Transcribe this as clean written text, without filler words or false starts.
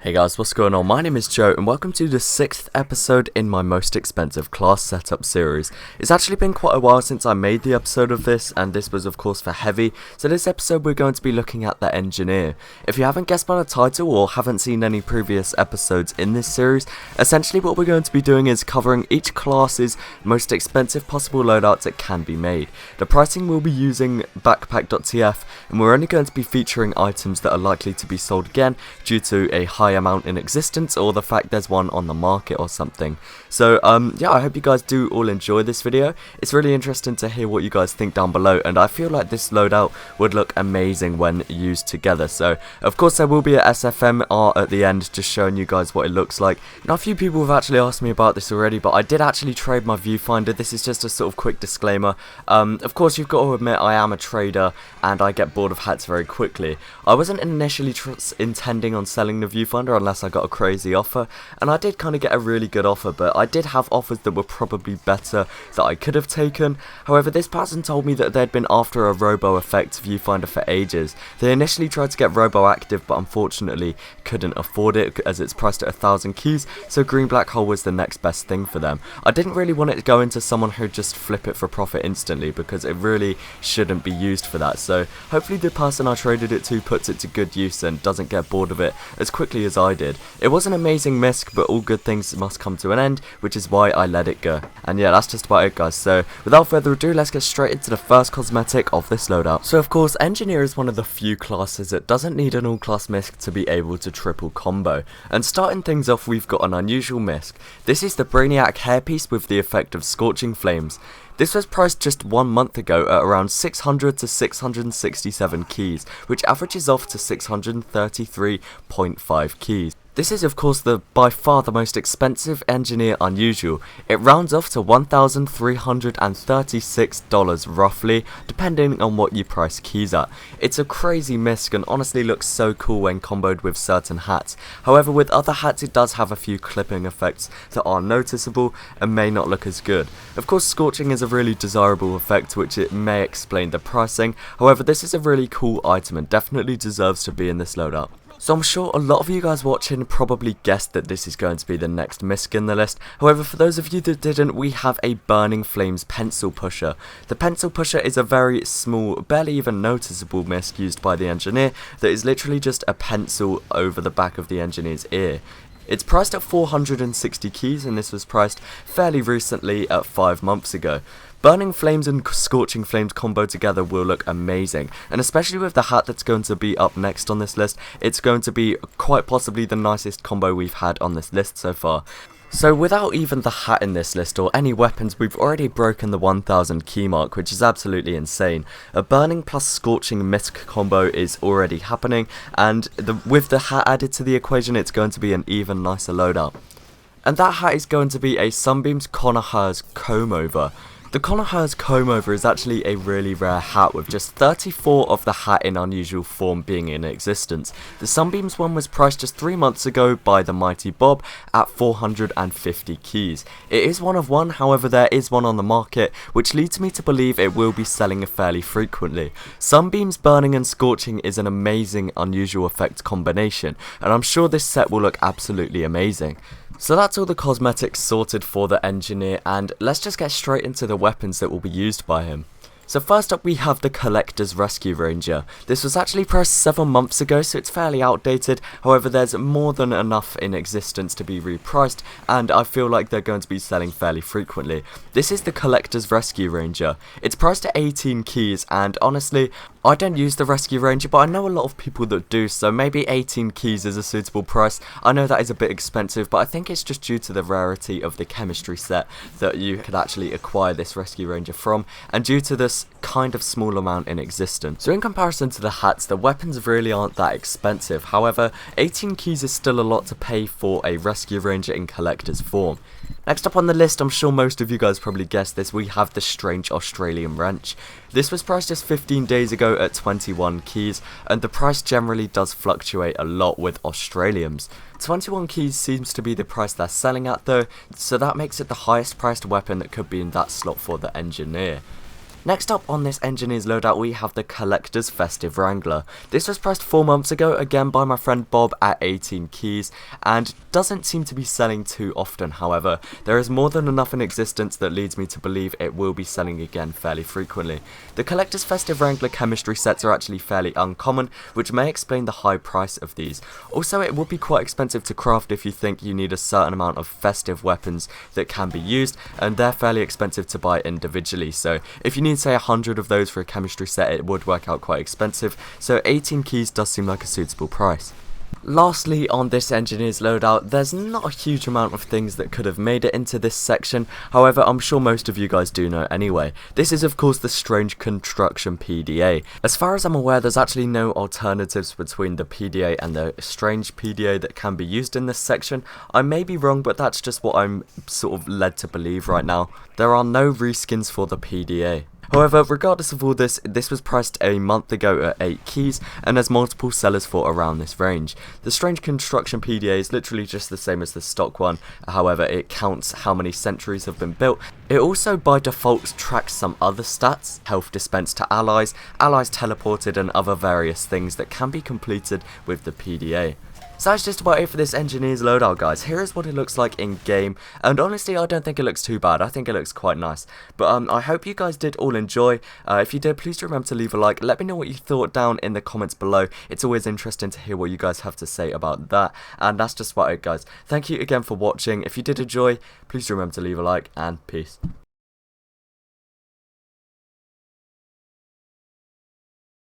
Hey guys, what's going on? My name is Joe and welcome to the 6th episode in my most expensive class setup series. It's actually been quite a while since I made the episode of this, and this was of course for heavy, so this episode we're going to be looking at the engineer. If you haven't guessed by the title or haven't seen any previous episodes in this series, essentially what we're going to be doing is covering each class's most expensive possible loadouts it can be made. The pricing will be using backpack.tf, and we're only going to be featuring items that are likely to be sold again due to a high amount in existence or the fact there's one on the market or something. So yeah, I hope you guys do all enjoy this video. It's really interesting to hear what you guys think down below, and I feel like this loadout would look amazing when used together. So of course there will be a SFM art at the end just showing you guys what it looks like. Now a few people have actually asked me about this already, but I did actually trade my viewfinder. This is just a sort of quick disclaimer. Of course you've got to admit I am a trader and I get bored of hats very quickly. I wasn't initially intending on selling the viewfinder unless I got a crazy offer, and I did kind of get a really good offer, but I did have offers that were probably better that I could have taken. However, this person told me that they'd been after a Robo Effect viewfinder for ages. They initially tried to get Robo Active, but unfortunately couldn't afford it as it's priced at 1,000 keys, so Green Black Hole was the next best thing for them. I didn't really want it to go into someone who'd just flip it for profit instantly, because it really shouldn't be used for that. So hopefully the person I traded it to puts it to good use and doesn't get bored of it as quickly as I did. It was an amazing misc, but all good things must come to an end, which is why I let it go. And yeah, that's just about it guys, so without further ado, let's get straight into the first cosmetic of this loadout. So of course, Engineer is one of the few classes that doesn't need an all-class misc to be able to triple combo. And starting things off, we've got an unusual misc. This is the Brainiac hairpiece with the effect of Scorching Flames. This was priced just 1 month ago at around 600 to 667 keys, which averages off to 633.5 keys. This is of course by far the most expensive Engineer unusual. It rounds off to $1,336 roughly, depending on what you price keys at. It's a crazy misc and honestly looks so cool when comboed with certain hats. However, with other hats it does have a few clipping effects that are noticeable and may not look as good. Of course, Scorching is a really desirable effect, which it may explain the pricing. However, this is a really cool item and definitely deserves to be in this loadout. So I'm sure a lot of you guys watching probably guessed that this is going to be the next misc in the list. However, for those of you that didn't, we have a Burning Flames Pencil Pusher. The Pencil Pusher is a very small, barely even noticeable misc used by the Engineer that is literally just a pencil over the back of the Engineer's ear. It's priced at 460 keys, and this was priced fairly recently at 5 months ago. Burning Flames and Scorching Flames combo together will look amazing, and especially with the hat that's going to be up next on this list, it's going to be quite possibly the nicest combo we've had on this list so far. So without even the hat in this list or any weapons, we've already broken the 1000 key mark, which is absolutely insane. A Burning plus Scorching misc combo is already happening, and with the hat added to the equation, it's going to be an even nicer loadout. And that hat is going to be a Sunbeam's Connor's Comb Over. The Connor's Comb Over is actually a really rare hat, with just 34 of the hat in unusual form being in existence. The Sunbeams one was priced just 3 months ago by the mighty Bob at 450 keys. It is one of one, however there is one on the market, which leads me to believe it will be selling fairly frequently. Sunbeams, Burning and Scorching is an amazing unusual effect combination, and I'm sure this set will look absolutely amazing. So that's all the cosmetics sorted for the Engineer, and let's just get straight into the weapons that will be used by him. So first up we have the Collector's Rescue Ranger. This was actually priced 7 months ago, so it's fairly outdated. However, there's more than enough in existence to be repriced, and I feel like they're going to be selling fairly frequently. This is the Collector's Rescue Ranger. It's priced at 18 keys, and honestly, I don't use the Rescue Ranger, but I know a lot of people that do, so maybe 18 keys is a suitable price. I know that is a bit expensive, but I think it's just due to the rarity of the chemistry set that you could actually acquire this Rescue Ranger from, and due to this kind of small amount in existence. So in comparison to the hats, the weapons really aren't that expensive. However, 18 keys is still a lot to pay for a Rescue Ranger in collector's form. Next up on the list, I'm sure most of you guys probably guessed this, we have the Strange Australian Wrench. This was priced just 15 days ago at 21 keys, and the price generally does fluctuate a lot with australiums. 21 keys seems to be the price they're selling at though, so that makes it the highest priced weapon that could be in that slot for the Engineer. Next up on this Engineer's Loadout, we have the Collector's Festive Wrangler. This was priced 4 months ago, again by my friend Bob at 18 keys, and doesn't seem to be selling too often. However, there is more than enough in existence that leads me to believe it will be selling again fairly frequently. The Collector's Festive Wrangler chemistry sets are actually fairly uncommon, which may explain the high price of these. Also, it would be quite expensive to craft if you think you need a certain amount of festive weapons that can be used, and they're fairly expensive to buy individually. So if you need say 100 of those for a chemistry set, it would work out quite expensive, so 18 keys does seem like a suitable price. Lastly, on this Engineer's Loadout, there's not a huge amount of things that could have made it into this section, however I'm sure most of you guys do know anyway. This is of course the strange Construction Pda. As far as I'm aware, there's actually no alternatives between the Pda and the strange Pda that can be used in this section. I may be wrong, but that's just what I'm sort of led to believe right now. There are no reskins for the Pda. However, regardless of all this, this was priced a month ago at 8 keys, and there's multiple sellers for around this range. The Strange Construction Pda is literally just the same as the stock one, however it counts how many centuries have been built. It also by default tracks some other stats, health dispensed to allies, allies teleported and other various things that can be completed with the Pda. So that's just about it for this Engineer's Loadout, guys. Here is what it looks like in game, and honestly I don't think it looks too bad. I think it looks quite nice. But I hope you guys did all enjoy. If you did, please do remember to leave a like. Let me know what you thought down in the comments below. It's always interesting to hear what you guys have to say about that. And that's just about it, guys. Thank you again for watching. If you did enjoy, please do remember to leave a like, and peace.